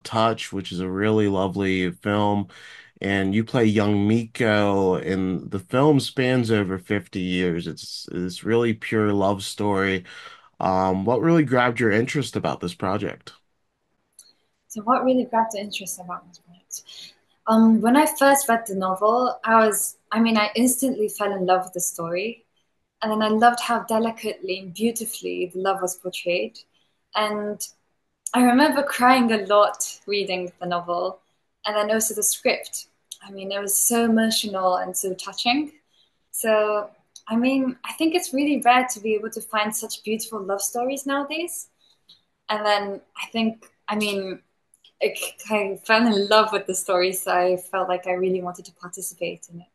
Touch, which is a really lovely film, and you play young Miko, and the film spans over 50 years. It's really pure love story. What really grabbed your interest about this project? So what really grabbed the interest about this project? When I first read the novel, I instantly fell in love with the story. And then I loved how delicately and beautifully the love was portrayed. And I remember crying a lot reading the novel. And then also the script. I mean, it was so emotional and so touching. So, I think it's really rare to be able to find such beautiful love stories nowadays. And then I fell in love with the story, so I felt like I really wanted to participate in it.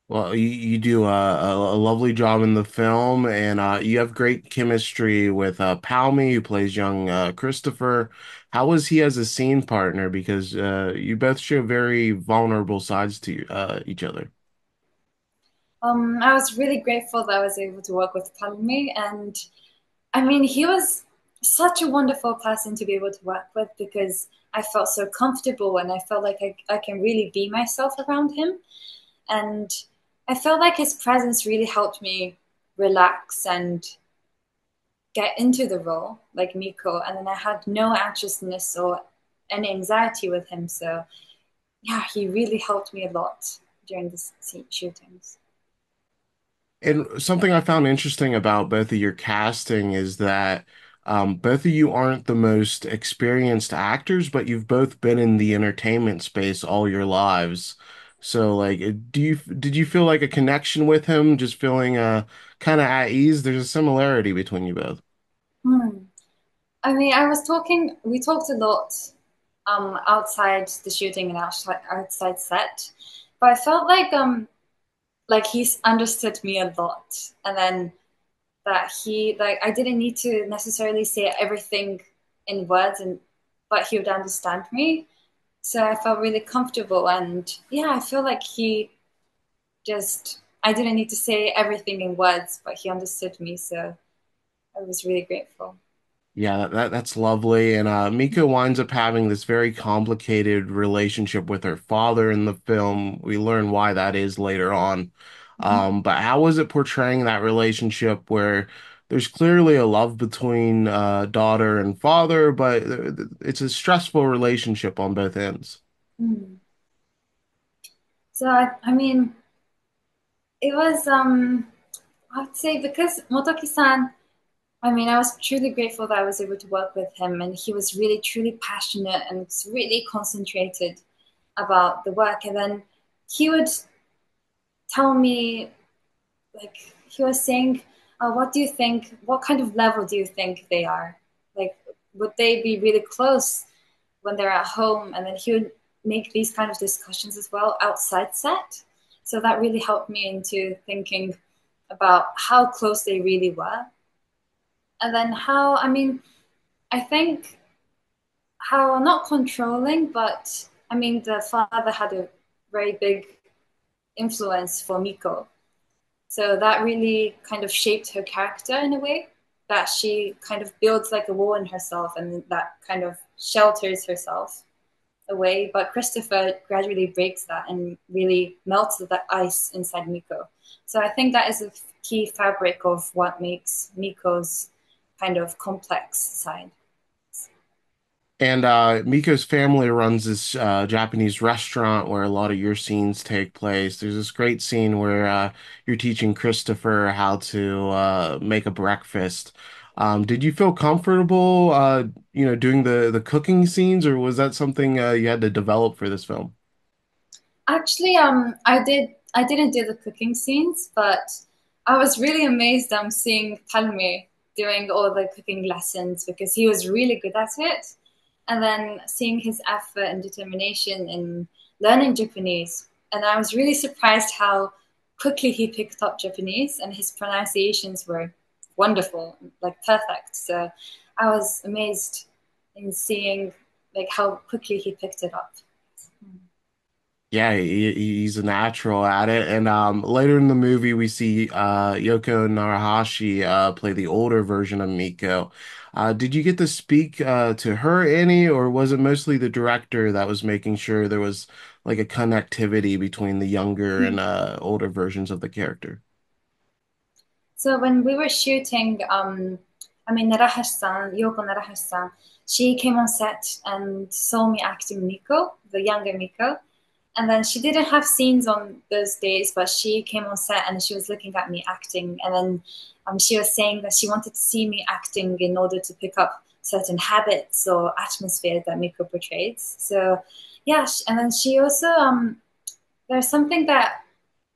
Well, you do a lovely job in the film, and you have great chemistry with Palmy, who plays young Christopher. How was he as a scene partner? Because you both show very vulnerable sides to each other. I was really grateful that I was able to work with Palmi, and he was such a wonderful person to be able to work with because I felt so comfortable and I felt like I can really be myself around him. And I felt like his presence really helped me relax and get into the role, like Miko. And then I had no anxiousness or any anxiety with him. So, yeah, he really helped me a lot during the shootings. And something I found interesting about both of your casting is that both of you aren't the most experienced actors, but you've both been in the entertainment space all your lives. So, like, did you feel like a connection with him, just feeling kind of at ease? There's a similarity between you both. Hmm. We talked a lot outside the shooting and outside set, but I felt like he's understood me a lot. And then that I didn't need to necessarily say everything in words and but he would understand me. So I felt really comfortable and yeah, I feel like he just I didn't need to say everything in words, but he understood me, so I was really grateful. Yeah, that's lovely. And Miko winds up having this very complicated relationship with her father in the film. We learn why that is later on. But how was it portraying that relationship where there's clearly a love between daughter and father, but it's a stressful relationship on both ends? Mm. So it was I'd say because Motoki-san, I was truly grateful that I was able to work with him, and he was really, truly passionate and really concentrated about the work. And then he would tell me, like, he was saying, "What do you think? What kind of level do you think they are? Like, would they be really close when they're at home?" And then he would make these kind of discussions as well outside set. So that really helped me into thinking about how close they really were. And then I think how not controlling, but the father had a very big influence for Miko. So that really kind of shaped her character in a way that she kind of builds like a wall in herself and that kind of shelters herself away. But Christopher gradually breaks that and really melts the ice inside Miko. So I think that is a key fabric of what makes Miko's kind of complex side. And Miko's family runs this Japanese restaurant where a lot of your scenes take place. There's this great scene where you're teaching Christopher how to make a breakfast. Did you feel comfortable, doing the cooking scenes, or was that something you had to develop for this film? Actually, I didn't do the cooking scenes, but I was really amazed seeing Palme doing all the cooking lessons because he was really good at it. And then seeing his effort and determination in learning Japanese. And I was really surprised how quickly he picked up Japanese and his pronunciations were wonderful, like perfect. So I was amazed in seeing like how quickly he picked it up. Yeah, he's a natural at it. And later in the movie, we see Yoko Narahashi play the older version of Miko. Did you get to speak to her any, or was it mostly the director that was making sure there was like a connectivity between the younger and older versions of the character? So when we were shooting, I mean, Yoko Narahashi-san, she came on set and saw me acting Miko, the younger Miko. And then she didn't have scenes on those days, but she came on set and she was looking at me acting. And then she was saying that she wanted to see me acting in order to pick up certain habits or atmosphere that Miko portrays. So, yeah. And then she also, there's something that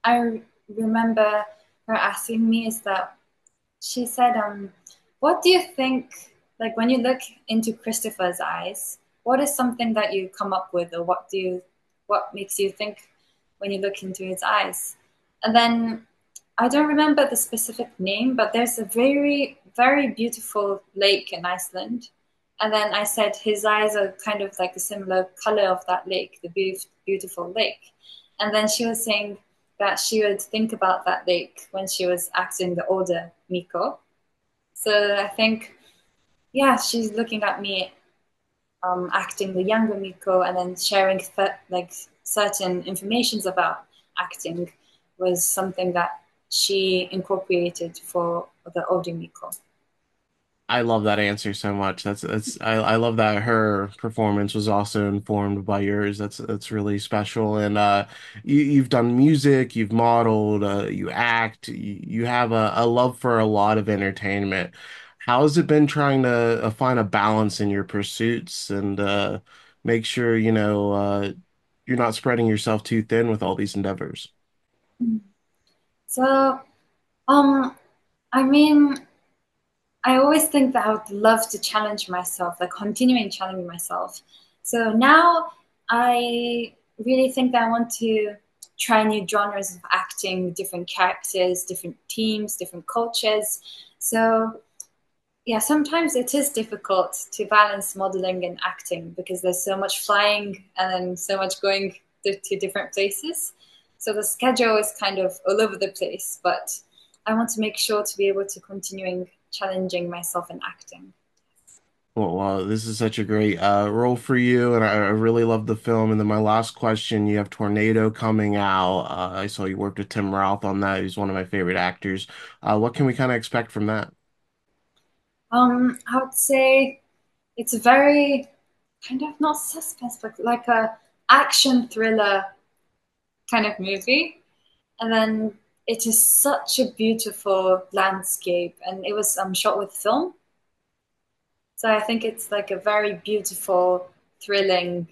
I remember her asking me is that she said, what do you think, like when you look into Christopher's eyes, what is something that you come up with, or what makes you think when you look into his eyes? And then I don't remember the specific name, but there's a very, very beautiful lake in Iceland. And then I said his eyes are kind of like a similar color of that lake, the beautiful lake. And then she was saying that she would think about that lake when she was acting the older Miko. So I think, yeah, she's looking at me acting the younger Miko and then sharing like certain informations about acting was something that she incorporated for the older Miko. I love that answer so much. I love that her performance was also informed by yours. That's really special. And you've done music, you've modeled, you act, you have a love for a lot of entertainment. How has it been trying to find a balance in your pursuits and make sure, you're not spreading yourself too thin with all these endeavors? So, um, I mean, I always think that I would love to challenge myself, like continuing challenging myself. So now I really think that I want to try new genres of acting, different characters, different teams, different cultures. So yeah, sometimes it is difficult to balance modeling and acting because there's so much flying and then so much going to different places. So the schedule is kind of all over the place, but I want to make sure to be able to continuing challenging myself in acting. Well, this is such a great role for you, and I really love the film. And then my last question, you have Tornado coming out. I saw you worked with Tim Roth on that. He's one of my favorite actors. What can we kind of expect from that? I would say it's a very kind of not suspense, but like a action thriller kind of movie. And then it is such a beautiful landscape, and it was shot with film. So I think it's like a very beautiful, thrilling,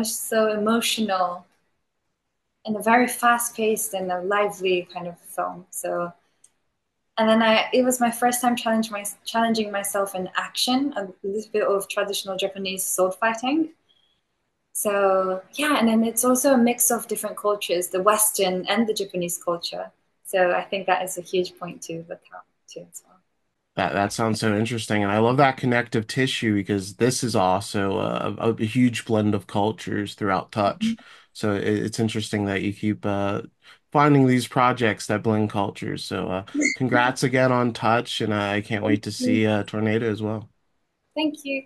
so emotional, and a very fast-paced and a lively kind of film. So, and then it was my first time challenging myself in action, a little bit of traditional Japanese sword fighting. So yeah, and then it's also a mix of different cultures, the Western and the Japanese culture. So I think that is a huge point to look out to as well. That sounds so interesting, and I love that connective tissue because this is also a huge blend of cultures throughout Touch. So it's interesting that you keep finding these projects that blend cultures. So congrats again on Touch, and I can't Thank wait to you. see Tornado as well. Thank you.